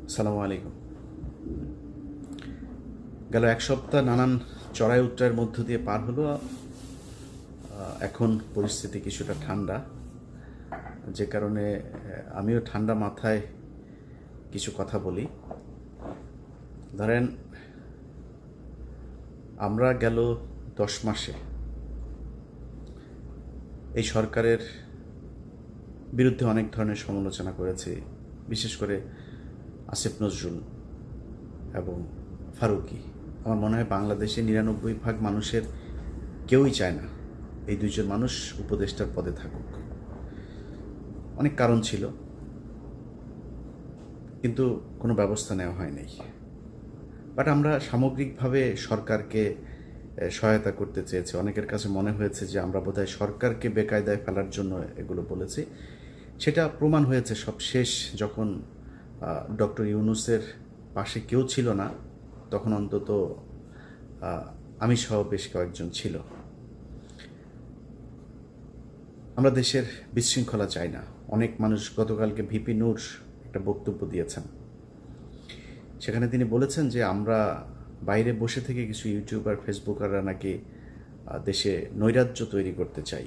আসসালামু আলাইকুম। গেল এক সপ্তাহ নানান চড়াই উতরাইয়ের মধ্য দিয়ে পার হলো। এখন পরিস্থিতি কিছুটা ঠান্ডা, যে কারণে আমিও ঠান্ডা মাথায় কিছু কথা বলি। ধরেন, আমরা গেল 10 মাসে এই সরকারের বিরুদ্ধে অনেক ধরনের সমালোচনা করেছি, বিশেষ করে আসিফ নজরুল এবং ফারুকী। আমার মনে হয় বাংলাদেশে 99% মানুষের কেউই চায় না এই দুইজন মানুষ উপদেষ্টার পদে থাকুক। অনেক কারণ ছিল, কিন্তু কোনো ব্যবস্থা নেওয়া হয় নাই। বাট আমরা সামগ্রিকভাবে সরকারকে সহায়তা করতে চেয়েছি। অনেকের কাছে মনে হয়েছে যে আমরা বোধহয় সরকারকে বেকায়দায় ফেলার জন্য এগুলো বলেছি। সেটা প্রমাণ হয়েছে সব শেষ, যখন ডক্টর ইউনূসের পাশে কেউ ছিল না, তখন অন্তত আমি সহ বেশ কয়েকজন ছিল। আমরা দেশের বিশৃঙ্খলা চাই না। অনেক মানুষ, গতকালকে ভিপি নূর একটা বক্তব্য দিয়েছেন, সেখানে তিনি বলেছেন যে আমরা বাইরে বসে থেকে কিছু ইউটিউবার ফেসবুকাররা নাকি দেশে নৈরাজ্য তৈরি করতে চাই।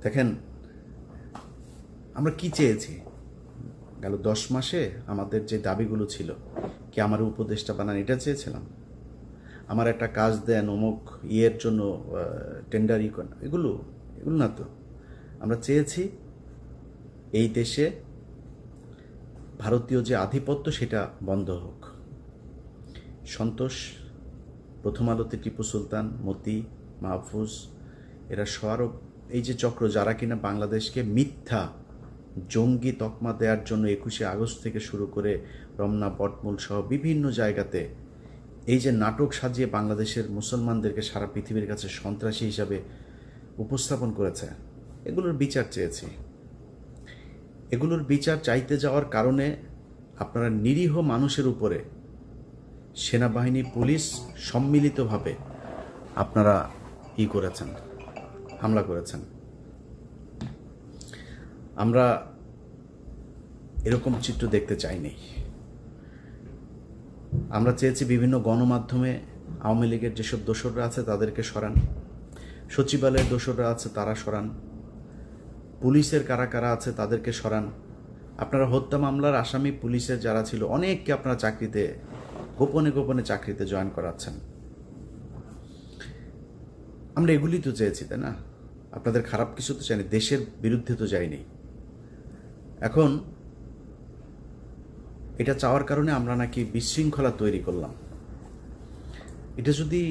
দেখেন, আমরা কি চেয়েছি গেল 10 মাসে? আমাদের যে দাবিগুলো ছিল, কি আমার উপদেষ্টা বানান এটা চেয়েছিলাম? আমার একটা কাজ দেন, অমুক ইয়ের জন্য টেন্ডার করেন, এগুলো না তো। আমরা চেয়েছি এই দেশে ভারতীয় যে আধিপত্য সেটা বন্ধ হোক। সন্তোষ, প্রথম আলোতে টিপু সুলতান, মতি, মাহফুজ, এরা সরব এই যে চক্র, যারা কিনা বাংলাদেশকে মিথ্যা জঙ্গি তকমা দেওয়ার জন্য 21শে আগস্ট থেকে শুরু করে রমনা, বটমূল সহ বিভিন্ন জায়গাতে এই যে নাটক সাজিয়ে বাংলাদেশের মুসলমানদেরকে সারা পৃথিবীর কাছে সন্ত্রাসী হিসাবে উপস্থাপন করেছে, এগুলোর বিচার চেয়েছি। এগুলোর বিচার চাইতে যাওয়ার কারণে আপনারা নিরীহ মানুষের উপরে সেনাবাহিনী, পুলিশ সম্মিলিতভাবে আপনারা করেছেন, হামলা করেছেন। আমরা এরকম চিত্র দেখতে চাইনি। আমরা চেয়েছি বিভিন্ন গণমাধ্যমে আওয়ামী লীগের যেসব দোসররা আছে তাদেরকে সরান, সচিবালয়ের দোসররা আছে তারা সরান, পুলিশের কারা কারা আছে তাদেরকে সরান। আপনারা হত্যা মামলার আসামি পুলিশের যারা ছিল অনেককে আপনারা চাকরিতে গোপনে গোপনে চাকরিতে জয়েন করাচ্ছেন। আমরা এগুলি তো চেয়েছি, তাই না? আপনাদের খারাপ কিছু তো চাইনি, দেশের বিরুদ্ধে তো যাইনি। এখন এটা চাওয়ার কারণে আমরা নাকি বিশৃঙ্খলা তৈরি করলাম। এটা যদি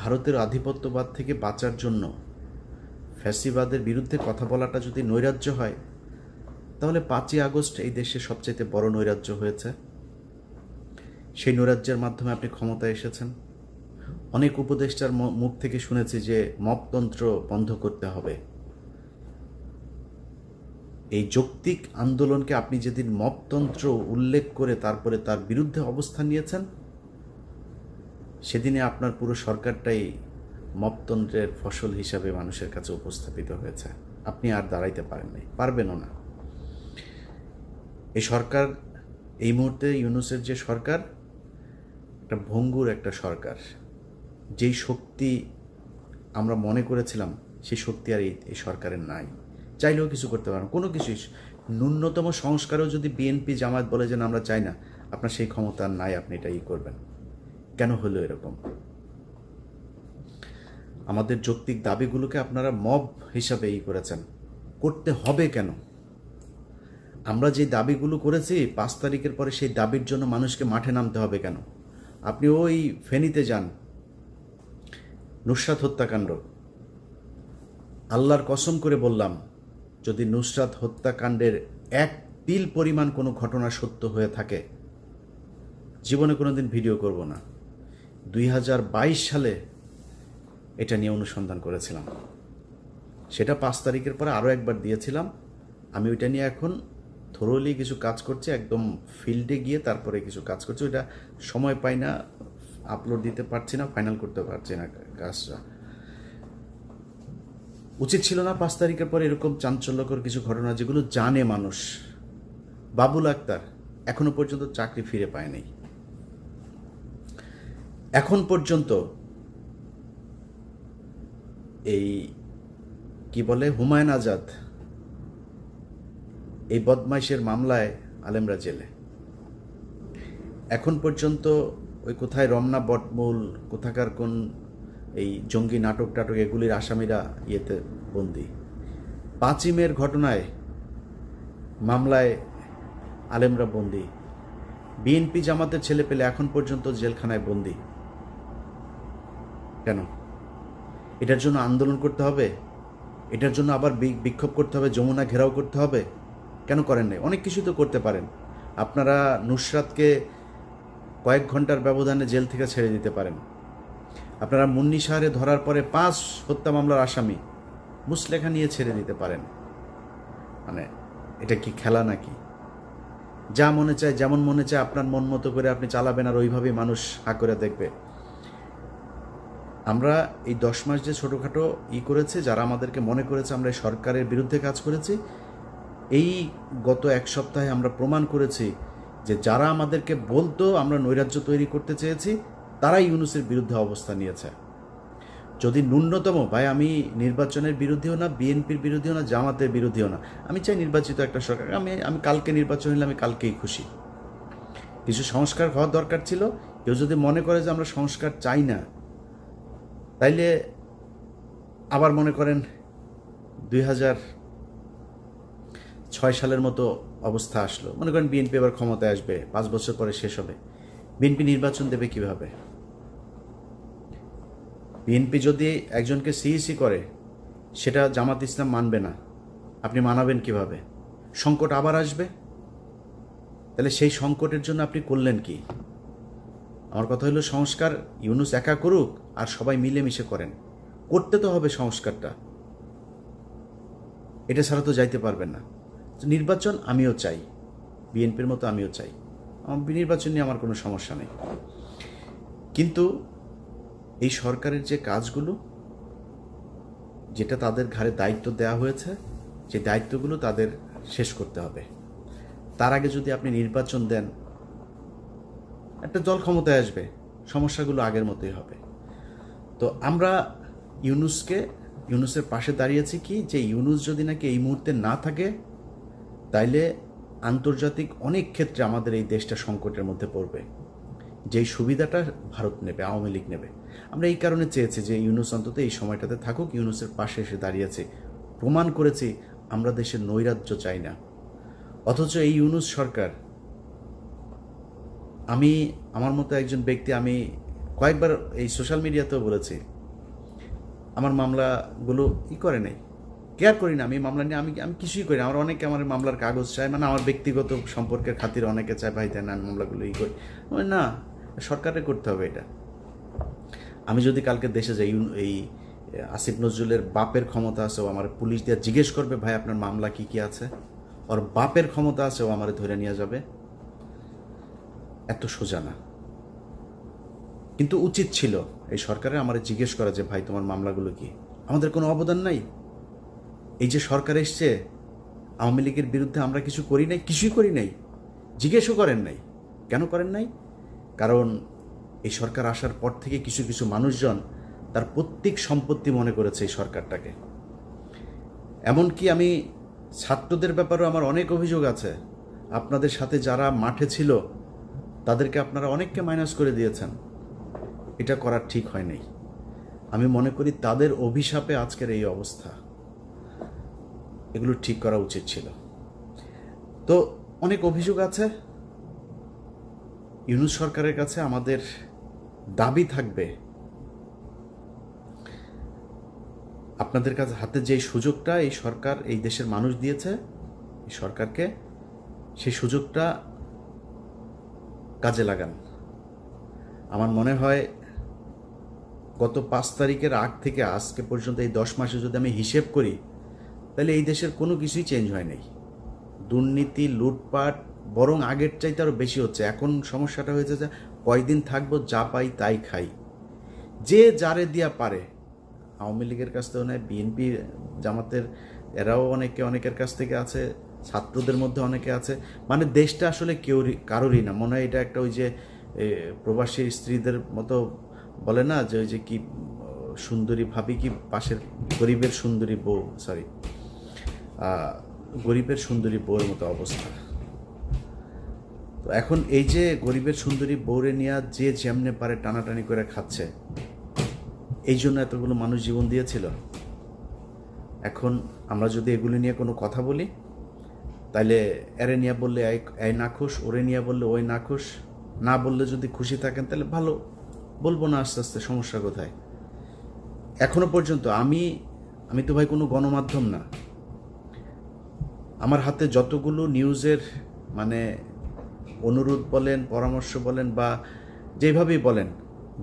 ভারতের আধিপত্যবাদ থেকে বাঁচার জন্য, ফ্যাসিবাদের বিরুদ্ধে কথা বলাটা যদি নৈরাজ্য হয়, তাহলে 5ই আগস্ট এই দেশে সবচাইতে বড় নৈরাজ্য হয়েছে। সেই নৈরাজ্যের মাধ্যমে আপনি ক্ষমতায় এসেছেন। অনেক উপদেষ্টার মুখ থেকে শুনেছি যে মপতন্ত্র বন্ধ করতে হবে। এই যৌক্তিক আন্দোলনকে আপনি যেদিন মপতন্ত্র উল্লেখ করে তারপরে তার বিরুদ্ধে অবস্থান নিয়েছেন, সেদিনে আপনার পুরো সরকারটাই মপতন্ত্রের ফসল হিসাবে মানুষের কাছে উপস্থাপিত হয়েছে। আপনি আর দাঁড়াইতে পারেন নাই, পারবেনও না। এই সরকার, এই মুহূর্তে ইউনূসের যে সরকার, একটা ভঙ্গুর একটা সরকার। যেই শক্তি আমরা মনে করেছিলাম সেই শক্তি আর এই সরকারের নাই। চাইলেও কিছু করতে পারেন, কোনো কিছুই। ন্যূনতম সংস্কারও যদি বিএনপি জামায়াত বলে যে আমরা চাই না, আপনার সেই ক্ষমতা নাই, আপনি এটা করবেন। কেন হলো এরকম? আমাদের যৌক্তিক দাবিগুলোকে আপনারা মব হিসাবে করেছেন। করতে হবে কেন? আমরা যে দাবিগুলো করেছি 5 তারিখের পরে, সেই দাবির জন্য মানুষকে মাঠে নামতে হবে কেন? আপনি ওই ফেনীতে যান, নুসরাত হত্যাকাণ্ড, আল্লাহর কসম করে বললাম, যদি নুসরাত হত্যাকাণ্ডের 1 তিল পরিমাণ কোনো ঘটনা সত্য হয়ে থাকে, জীবনে কোনোদিন ভিডিও করব না। 2022 সালে এটা নিয়ে অনুসন্ধান করেছিলাম, সেটা 5 তারিখের পরে আরও একবার দিয়েছিলাম। আমি ওইটা নিয়ে এখন থরোলি কিছু কাজ করছি, একদম ফিল্ডে গিয়ে তারপরে কিছু কাজ করছি। ওইটা সময় পাই না, আপলোড দিতে পারছি না, ফাইনাল করতে পারছি না কাজটা। উচিত ছিল না 5 তারিখের পরে এরকম চাঞ্চল্যকর কিছু ঘটনা, যেগুলো জানে মানুষ, বাবুল আক্তার এখনো পর্যন্ত চাকরি ফিরে পায়নি। এখন পর্যন্ত এই কি বলে হুমায়ুন আজাদ এই বদমাইশের মামলায় আলেমরা জেলে। এখন পর্যন্ত ওই কোথায় রমনা বটমূল কোথাকার কোন এই জঙ্গি নাটক টাটক এগুলির আসামিরা ইয়েতে বন্দি। 5ই মের ঘটনায় মামলায় আলেমরা বন্দি। বিএনপি জামাতের ছেলে পেলে এখন পর্যন্ত জেলখানায় বন্দি। কেন? এটার জন্য আন্দোলন করতে হবে? এটার জন্য আবার বিক্ষোভ করতে হবে, যমুনা ঘেরাও করতে হবে? কেন করেন নাই? অনেক কিছু তো করতে পারেন। আপনারা নুসরাতকে কয়েক ঘন্টার ব্যবধানে জেল থেকে ছেড়ে দিতে পারেন। আপনারা মুন্নি শাহরে ধরার পরে 5 হত্যা মামলার আসামি মুসলেখা নিয়ে ছেড়ে দিতে পারেন। মানে এটা কি খেলা নাকি? যা মনে চায় যেমন মনে চায় আপনার মন মতো করে আপনি চালাবেন, আর ওইভাবেই মানুষ হা করে দেখবে। আমরা এই 10 মাস যে ছোটোখাটো করেছে, যারা আমাদেরকে মনে করেছে আমরা সরকারের বিরুদ্ধে কাজ করেছি, এই গত 1 সপ্তাহে আমরা প্রমাণ করেছি যে যারা আমাদেরকে বলতো আমরা নৈরাজ্য তৈরি করতে চেয়েছি, তারাই ইউনূসের বিরুদ্ধে অবস্থান নিয়েছে। যদি ন্যূনতম, ভাই আমি নির্বাচনের বিরুদ্ধেও না, বিএনপির বিরুদ্ধেও না, জামাতের বিরুদ্ধেও না, আমি চাই নির্বাচিত একটা সরকার। আমি কালকে নির্বাচন হলে আমি কালকেই খুশি। কিছু সংস্কার হওয়ার দরকার ছিল। কেউ যদি মনে করে যে আমরা সংস্কার চাই না, তাইলে আবার মনে করেন 2006 সালের মতো অবস্থা আসলো, মনে করেন বিএনপি আবার ক্ষমতায় আসবে, 5 বছর পরে শেষ হবে। বিএনপি নির্বাচন দেবে কিভাবে? বিএনপি যদি একজনকে সিইসি করে, সেটা জামাত ইসলাম মানবে না, আপনি মানাবেন কিভাবে? সংকট আবার আসবে। তাহলে সেই সংকটের জন্য আপনি করলেন কি? আমার কথা হলো, সংস্কার ইউনূস একা করুক আর সবাই মিলেমিশে করেন। করতে তো হবে সংস্কারটা, এটা ছাড়া তো যাইতে পারবেন না। নির্বাচন আমিও চাই, বিএনপির মতো আমিও চাই, আমার নির্বাচন নিয়ে আমার কোনো সমস্যা নেই। কিন্তু এই সরকারের যে কাজগুলো, যেটা তাদের ঘাড়ে দায়িত্ব দেওয়া হয়েছে, যে দায়িত্বগুলো তাদের শেষ করতে হবে। তার আগে যদি আপনি নির্বাচন দেন, একটা দল ক্ষমতায় আসবে, সমস্যাগুলো আগের মতোই হবে। তো আমরা ইউনূসের পাশে দাঁড়িয়েছি কি, যে ইউনূস যদি নাকি এই মুহূর্তে না থাকে, তাইলে আন্তর্জাতিক অনেক ক্ষেত্রে আমাদের এই দেশটা সংকটের মধ্যে পড়বে। যেই সুবিধাটা ভারত নেবে, আওয়ামী লীগ নেবে। আমরা এই কারণে চেয়েছি যে ইউনূস অন্তত এই সময়টাতে থাকুক, ইউনূসের পাশে এসে দাঁড়িয়েছি, প্রমাণ করেছি আমরা দেশের নৈরাজ্য চাই না। অথচ এই ইউনূস সরকার, আমার মতো একজন ব্যক্তি, আমি কয়েকবার এই সোশ্যাল মিডিয়াতেও বলেছি, আমার মামলাগুলো করে নাই, কেয়ার করি না। আমি মামলা নিয়ে আমি কিছুই করি না। অনেকে আমার মামলার কাগজ চায়, মানে আমার ব্যক্তিগত সম্পর্কের খাতিরে অনেকে চায়, ভাই দেন আমি মামলাগুলো করি। না, সরকারে করতে হবে এটা। আমি যদি কালকে দেশে যাই, এই আসিফ নজরুলের বাপের ক্ষমতা আছে, ও আমার পুলিশ দিয়ে জিজ্ঞেস করবে, ভাই আপনার মামলা কি কি আছে? ওর বাপের ক্ষমতা আছে, ও আমার ধরে নিয়ে যাবে। এত সোজা না। কিন্তু উচিত ছিল এই সরকারের আমার জিজ্ঞেস করা যে ভাই তোমার মামলাগুলো কি? আমাদের কোনো অবদান নাই। এই যে সরকার এসছে, আওয়ামী লীগের বিরুদ্ধে আমরা কিছু করি নাই, কিছুই করি নাই, জিজ্ঞেসও করেন নাই। কেন করেন নাই? কারণ এই সরকার আসার পর থেকে কিছু কিছু মানুষজন তার প্রত্যেক সম্পত্তি মনে করেছে এই সরকারটাকে। এমনকি আমি ছাত্রদের ব্যাপারেও আমার অনেক অভিযোগ আছে। আপনাদের সাথে যারা মাঠে ছিল তাদেরকে আপনারা অনেককে মাইনাস করে দিয়েছেন। এটা করার ঠিক হয় নাই। আমি মনে করি তাদের অভিশাপে আজকের এই অবস্থা। এগুলো ঠিক করা উচিত ছিল। তো অনেক অভিযোগ আছে। ইউনূস সরকারের কাছে আমাদের দাবি থাকবে, আপনাদের কাছে হাতে যে সুযোগটা এই সরকার, এই দেশের মানুষ দিয়েছে এই সরকারকে, সেই সুযোগটা কাজে লাগান। আমার মনে হয় গত 5 তারিখের আগ থেকে আজকে পর্যন্ত এই 10 মাসে যদি আমি হিসেব করি, তাহলে এই দেশের কোনো কিছুই চেঞ্জ হয় নাই। দুর্নীতি, লুটপাট বরং আগের চাইতে আরও বেশি হচ্ছে। এখন সমস্যাটা হয়েছে যে কয়দিন থাকবো, যা পাই তাই খাই, যে যারে দিয়া পারে। আওয়ামী লীগের কাছ থেকেও নেয়, বিএনপি জামাতের এরাও অনেকের কাছ থেকে আছে, ছাত্রদের মধ্যে অনেকে আছে। মানে দেশটা আসলে কারোরই না, মনে হয় এটা একটা ওই যে প্রবাসী স্ত্রীদের মতো বলে না যে ওই যে কি সুন্দরী ভাবি কি পাশের গরিবের সুন্দরী বউ, সরি গরিবের সুন্দরী বউয়ের মতো অবস্থা। তো এখন এই যে গরিবের সুন্দরী বউরে নিয়ে যে যেমনে পারে টানাটানি করে খাচ্ছে, এই জন্য এতগুলো মানুষ জীবন দিয়েছিল। এখন আমরা যদি এগুলি নিয়ে কোনো কথা বলি, তাইলে এরে নিয়ে বললে এই নাখুশ, ওরে নিয়ে বললে ওই নাখুশ, না বললে যদি খুশি থাকেন তাহলে ভালো, বলবো না আস্তে আস্তে, সমস্যা কোথায়? এখনো পর্যন্ত আমি তো ভাই কোনো গণমাধ্যম না, আমার হাতে যতগুলো নিউজের মানে অনুরোধ বলেন, পরামর্শ বলেন বা যেভাবেই বলেন,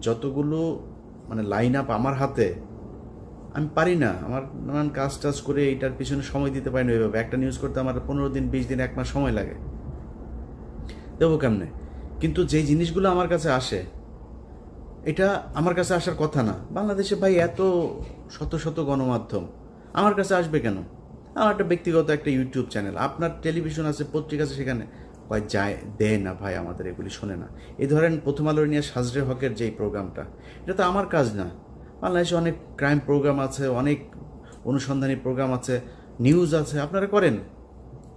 যতগুলো মানে লাইন আপ আমার হাতে, আমি পারি না, আমার নানান কাজ টাজ করে এইটার পিছনে সময় দিতে পারি না। ওইভাবে একটা নিউজ করতে আমার 15 দিন 20 দিন 1 মাস সময় লাগে, দেবো কেমনে? কিন্তু যেই জিনিসগুলো আমার কাছে আসে, এটা আমার কাছে আসার কথা না। বাংলাদেশে ভাই এত শত শত গণমাধ্যম, আমার কাছে আসবে কেন? আমার একটা ব্যক্তিগত একটা ইউটিউব চ্যানেল, আপনার টেলিভিশন আছে, পত্রিকা আছে, সেখানে কয় যায় দেয় না ভাই, আমাদের এগুলি শোনে না। এই ধরেন প্রথম আলোর নিয়ে সাজরে হকের যেই প্রোগ্রামটা, এটা তো আমার কাজ না। বাংলাদেশে অনেক ক্রাইম প্রোগ্রাম আছে, অনেক অনুসন্ধানী প্রোগ্রাম আছে, নিউজ আছে, আপনারা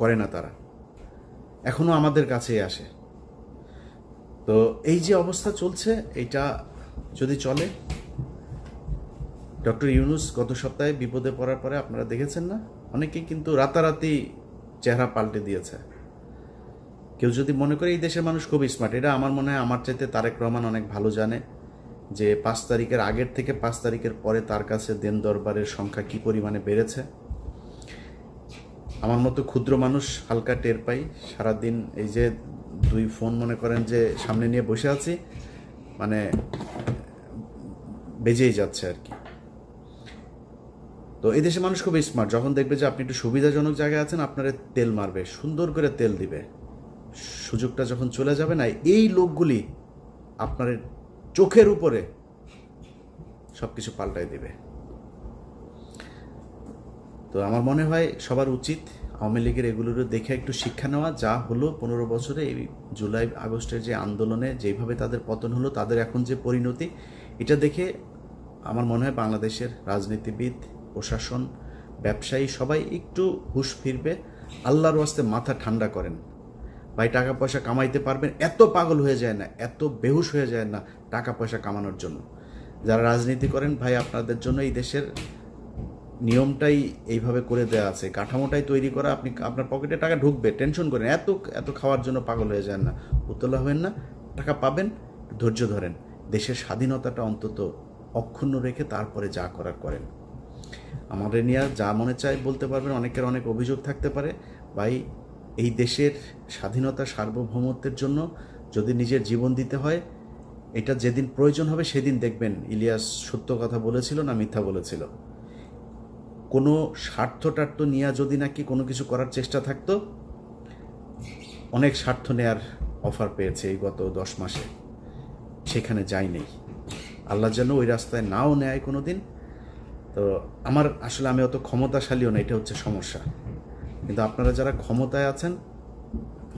করে না তারা, এখনও আমাদের কাছেই আসে। তো এই যে অবস্থা চলছে, এটা যদি চলে, ডক্টর ইউনূস গত সপ্তাহে বিপদে পড়ার পরে আপনারা দেখেছেন না, অনেকেই কিন্তু রাতারাতি চেহারা পাল্টে দিয়েছে। কেউ যদি মনে করে এই দেশের মানুষ খুব স্মার্ট, এটা আমার মনে হয় আমার চাইতে তারেক রহমান অনেক ভালো জানে যে 5 তারিখের আগের থেকে 5 তারিখের পরে তার কাছে দেন দরবারের সংখ্যা কি পরিমাণে বেড়েছে। আমার মতো ক্ষুদ্র মানুষ হালকা টের পাই সারাদিন। এই যে 2 ফোন মনে করেন যে সামনে নিয়ে বসে আছি, মানে বেজেই যাচ্ছে আর কি। তো এই দেশের মানুষ খুব স্মার্ট, যখন দেখবে যে আপনি একটু সুবিধাজনক জায়গায় আছেন, আপনারা তেল মারবে, সুন্দর করে তেল দিবে। সুযোগটা যখন চলে যাবে না, এই লোকগুলি আপনার চোখের উপরে সব কিছু পাল্টাই দিবে। তো আমার মনে হয় সবার উচিত আওয়ামী লীগের এগুলোর দেখে একটু শিক্ষা নেওয়া। যা হলো 15 বছরে, এই জুলাই আগস্টের যে আন্দোলনে যেভাবে তাদের পতন হলো, তাদের এখন যে পরিণতি, এটা দেখে আমার মনে হয় বাংলাদেশের রাজনীতিবিদ, প্রশাসন, ব্যবসায়ী সবাই একটু হুঁশ ফিরবে। আল্লাহর ওয়াস্তে মাথা ঠান্ডা করেন ভাই, টাকা পয়সা কামাইতে পারবেন, এত পাগল হয়ে যায় না, এত বেহুশ হয়ে যায় না টাকা পয়সা কামানোর জন্য। যারা রাজনীতি করেন ভাই, আপনাদের জন্য এই দেশের নিয়মটাই এইভাবে করে দেওয়া আছে, কাঠামোটাই তৈরি করা। আপনি আপনার পকেটে টাকা ঢুকবে, টেনশন করেন, এত খাওয়ার জন্য পাগল হয়ে যান না, উতলা হবেন না, টাকা পাবেন, ধৈর্য ধরেন, দেশের স্বাধীনতাটা অন্তত অক্ষুণ্ণ রেখে তারপরে যা করার করেন। আমাদের নিয়ে যা মনে চায় বলতে পারবেন, অনেকের অনেক অভিযোগ থাকতে পারে ভাই, এই দেশের স্বাধীনতা সার্বভৌমত্বের জন্য যদি নিজের জীবন দিতে হয়, এটা যেদিন প্রয়োজন হবে সেদিন দেখবেন ইলিয়াস সত্য কথা বলেছিল না মিথ্যা বলেছিল। কোনো স্বার্থটার্থ নিয়ে যদি নাকি কোনো কিছু করার চেষ্টা থাকতো, অনেক স্বার্থ নেয়ার অফার পেয়েছে এই গত 10 মাসে, সেখানে যাই নেই। আল্লাহ যেন ওই রাস্তায় নাও নেয় কোনো দিন। তো আমি অত ক্ষমতাশালীও না, এটা হচ্ছে সমস্যা। কিন্তু আপনারা যারা ক্ষমতায় আছেন,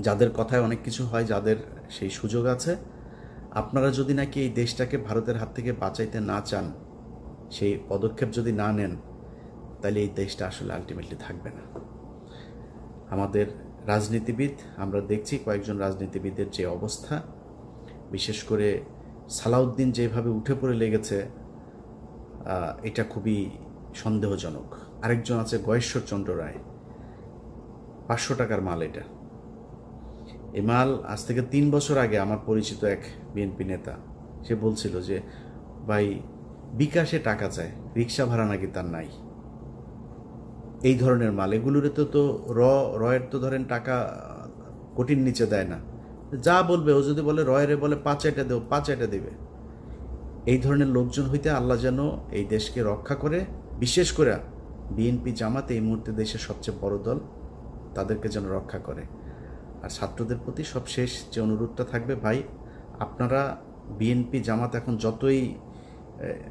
যাদের কথায় অনেক কিছু হয়, যাদের সেই সুযোগ আছে, আপনারা যদি নাকি এই দেশটাকে ভারতের হাত থেকে বাঁচাইতে না চান, সেই পদক্ষেপ যদি না নেন, তাহলে এই দেশটা আসলে আলটিমেটলি থাকবে না। আমাদের রাজনীতিবিদ, আমরা দেখছি কয়েকজন রাজনীতিবিদের যে অবস্থা, বিশেষ করে সালাউদ্দিন যেভাবে উঠে পড়ে লেগেছে, এটা খুবই সন্দেহজনক। আরেকজন আছে গয়েশ্বরচন্দ্র রায়, 500 টাকার মাল। এটা এই মাল আজ থেকে 3 বছর আগে আমার পরিচিত এক বিএনপি নেতা, সে বলছিল যে ভাই বিকাশে টাকা চায়, রিক্সা ভাড়া নাকি তার নাই। এই ধরনের মাল, এগুলোরে তো রয়ের তো ধরেন টাকা কোটির নিচে দেয় না, যা বলবে ও যদি বলে রয়েরে বলে 5 এটা দেও, 5 এটা দিবে। এই ধরনের লোকজন হইতে আল্লাহ যেন এই দেশকে রক্ষা করে। বিশেষ করে বিএনপি জামাত এই মুহূর্তে দেশের সবচেয়ে বড় দল, তাদেরকে যেন রক্ষা করে। আর ছাত্রদের প্রতি সবশেষ যে অনুরোধটা থাকবে, ভাই আপনারা বিএনপি জামাত এখন যতই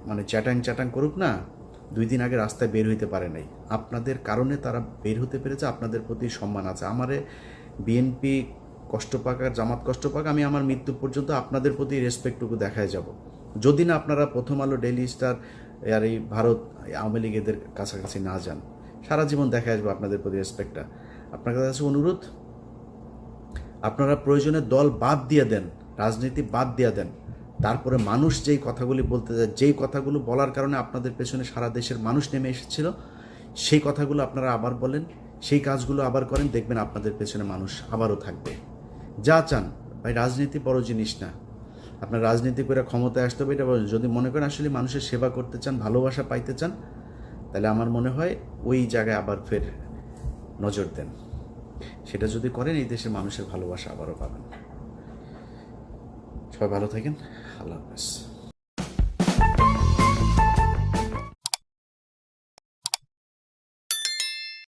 মানে চ্যাটাং করুক না, 2 দিন আগে রাস্তায় বের হইতে পারে নাই, আপনাদের কারণে তারা বের হতে পেরেছে, আপনাদের প্রতি সম্মান আছে। আমারে বিএনপি কষ্ট পাক আর জামাত কষ্ট পাক, আমি আমার মৃত্যু পর্যন্ত আপনাদের প্রতি রেসপেক্টটুকু দেখায় যাব। যদি না আপনারা প্রথম আলো, ডেইলি স্টার আর এই ভারত আওয়ামী লীগ এদের কাছাকাছি না যান, সারা জীবন দেখা আসবে আপনাদের প্রতি রেসপেক্টটা। আপনার কাছে অনুরোধ, আপনারা প্রয়োজনে দল বাদ দিয়ে দেন, রাজনীতি বাদ দিয়ে দেন, তারপরে মানুষ যেই কথাগুলি বলতে যায়, যেই কথাগুলো বলার কারণে আপনাদের পেছনে সারা দেশের মানুষ নেমে এসেছিল, সেই কথাগুলো আপনারা আবার বলেন, সেই কাজগুলো আবার করেন, দেখবেন আপনাদের পেছনে মানুষ আবারও থাকবে। যা চান ভাই, রাজনীতি বড় জিনিস না, আপনার রাজনীতি করে ক্ষমতায় আসতে হবে এটা বলেন। যদি মনে করেন আসলে মানুষের সেবা করতে চান, ভালোবাসা পাইতে চান, তাহলে আমার মনে হয় ওই জায়গায় আবার ফের নজর দেন। সেটা যদি করেন, এই দেশের মানুষের ভালোবাসা আবারও পাবেন। সবাই ভালো থাকেন, আল্লাহ হাফেজ।